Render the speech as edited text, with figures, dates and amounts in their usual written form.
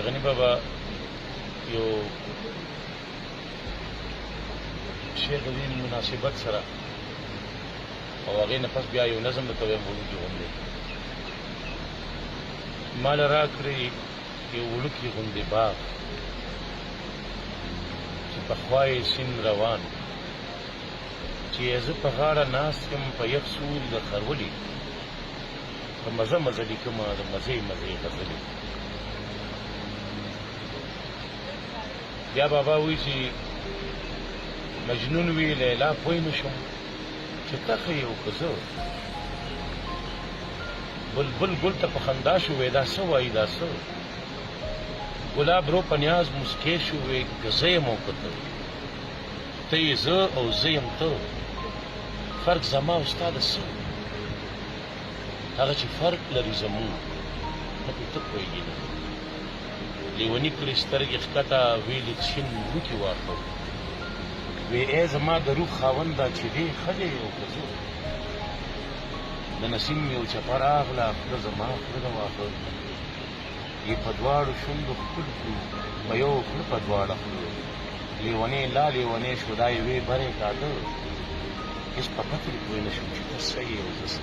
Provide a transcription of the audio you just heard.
غني بابا یو شی د دې مناسبت سره او هغې نه پس بیا یو نظم درته وایم وړوکي غوندې ما له راکړې یو وړوکي غوندې باغ چې پخوا یې سیند روان چې زه په غاړه ناست یم په یخ سوري د خرولي په مزه مزه لیکمه د مزې مزې غزلې بیا بابا وایي چې مجنون وی لیلا پوی نه شم چې تخه یو که زه بلبل ګل ته په خندا شو وی دا څه وایي دا څه ګلاب رو په نیاز مسکې شو وی که زه یم او که ته ته یې زه او زه یم ته فرق زما او ستا د څه هغه چې فرق لري زمونږ نه پرې ته پوهېږي نه لیوني کړې سترګې ښکته ویلې شین لوکې واخه وی ای زما د روح خاونده چې دی ښه دی او که زه د نسیم یو چپه راغله خوله زما خوله ده واخه یې په دواړو شونډو ښکل کړو په یو خوله په دواړه خولو لیونی لا لیونی شو دا یې وی برې کاته هېڅ په پته دې پوه نه شم چې ته څه یې او زه څه